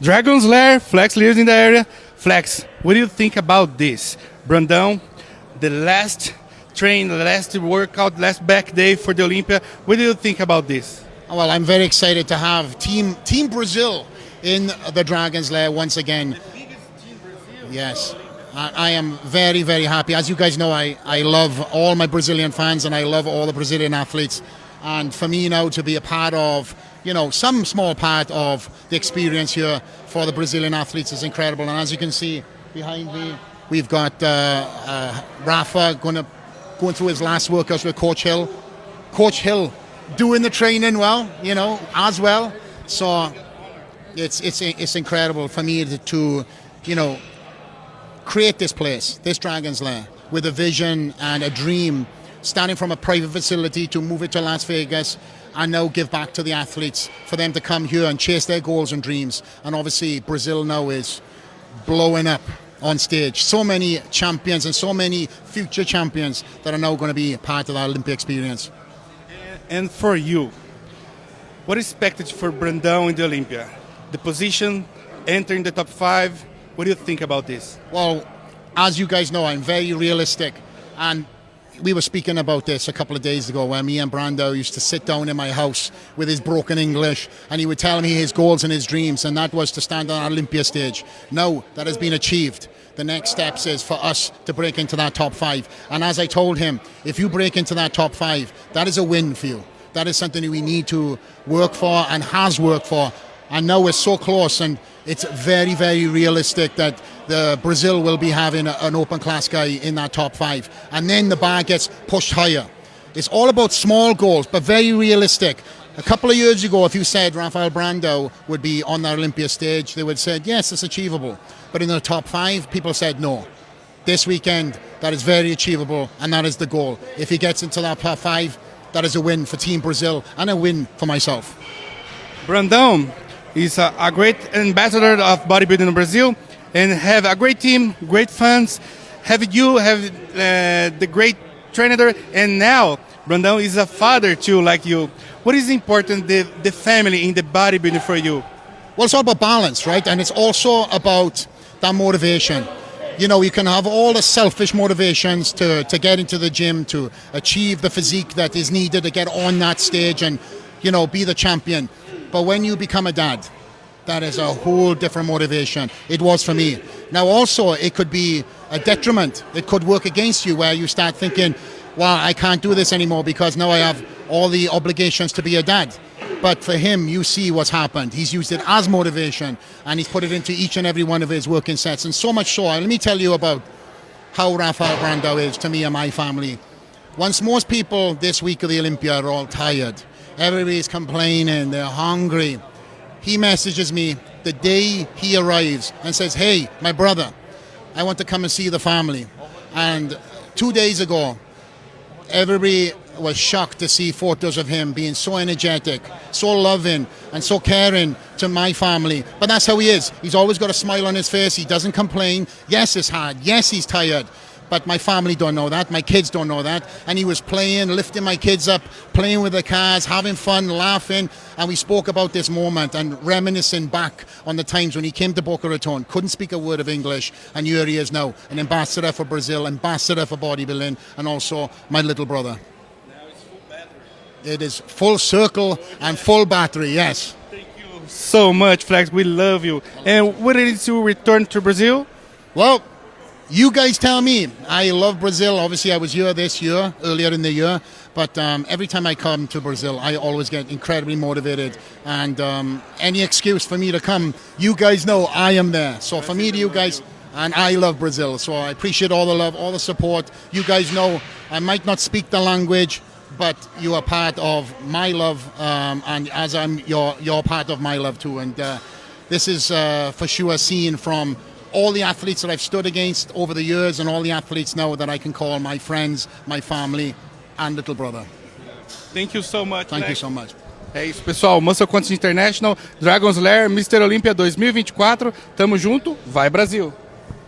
Dragon's Lair, Flex lives in the area. Flex, what do you think about this? Brandão, the last train, the last workout, last back day for the Olympia. What do you think about this? Well, I'm very excited to have Team Brazil in the Dragon's Lair once again. The biggest team Brazil. Yes. I am very, very happy. As you guys know, I love all my Brazilian fans and I love all the Brazilian athletes. And for me now to be a part of, some small part of the experience here for the Brazilian athletes is incredible. And as you can see behind me, we've got Rafa going through his last workouts with Coach Hill. Coach Hill doing the training well, as well. So it's incredible for me to create this place, this Dragon's Lair, with a vision and a dream, starting from a private facility to move it to Las Vegas and now give back to the athletes for them to come here and chase their goals and dreams. And obviously Brazil now is blowing up on stage. So many champions and so many future champions that are now going to be part of that Olympia experience. And for you, what is expected for Brandão in the Olympia? The position, entering the top 5, what do you think about this? Well, as you guys know, I'm very realistic. And we were speaking about this a couple of days ago where me and Brandão used to sit down in my house with his broken English and he would tell me his goals and his dreams, and that was to stand on an Olympia stage. Now that has been achieved. The next steps is for us to break into that top 5. And as I told him, if you break into that top 5, that is a win for you. That is something that we need to work for and has worked for. And now we're so close, and it's very, very realistic that Brazil will be having an open class guy in that top 5. And then the bar gets pushed higher. It's all about small goals, but very realistic. A couple of years ago, if you said Rafael Brandão would be on the Olympia stage, they would have said, yes, it's achievable. But in the top 5, people said no. This weekend, that is very achievable, and that is the goal. If he gets into that top 5, that is a win for Team Brazil and a win for myself. Brandão is a great ambassador of bodybuilding in Brazil, and have a great team, great fans. Have the great trainer, and now Brandão is a father too, like you. What is important, the family in the bodybuilding for you? Well, it's all about balance, right? And it's also about that motivation. You can have all the selfish motivations to get into the gym, to achieve the physique that is needed to get on that stage and, be the champion. But when you become a dad, that is a whole different motivation. It was for me. Now also, it could be a detriment. It could work against you where you start thinking, wow, I can't do this anymore because now I have all the obligations to be a dad. But for him, you see what's happened. He's used it as motivation, and he's put it into each and every one of his working sets. And so much so, let me tell you about how Rafael Brandão is to me and my family. Once most people this week of the Olympia are all tired, everybody's complaining, they're hungry, he messages me the day he arrives and says, hey, my brother, I want to come and see the family. And 2 days ago, everybody was shocked to see photos of him being so energetic, so loving, and so caring to my family. But that's how he is. He's always got a smile on his face. He doesn't complain. Yes, it's hard. Yes, he's tired. But my family don't know that. My kids don't know that. And he was playing, lifting my kids up, playing with the cars, having fun, laughing. And we spoke about this moment and reminiscing back on the times when he came to Boca Raton, couldn't speak a word of English, and here he is now, an ambassador for Brazil, ambassador for bodybuilding, and also my little brother. It is full circle and full battery, yes. Thank you so much, Flex. We love you. And when is you return to Brazil? Well, you guys tell me. I love Brazil. Obviously, I was here this year, earlier in the year. But every time I come to Brazil, I always get incredibly motivated. And any excuse for me to come, you guys know I am there. So for me to you guys, and I love Brazil. So I appreciate all the love, all the support. You guys know I might not speak the language, but you are part of my love, and as I'm, you're part of my love too. And this is for sure seen from all the athletes that I've stood against over the years, and all the athletes now that I can call my friends, my family, and little brother. Thank you so much. Thank you so much. É isso, pessoal. Muscle Contest International, Dragon's Lair, Mr. Olympia 2024. Tamo junto. Vai, Brasil!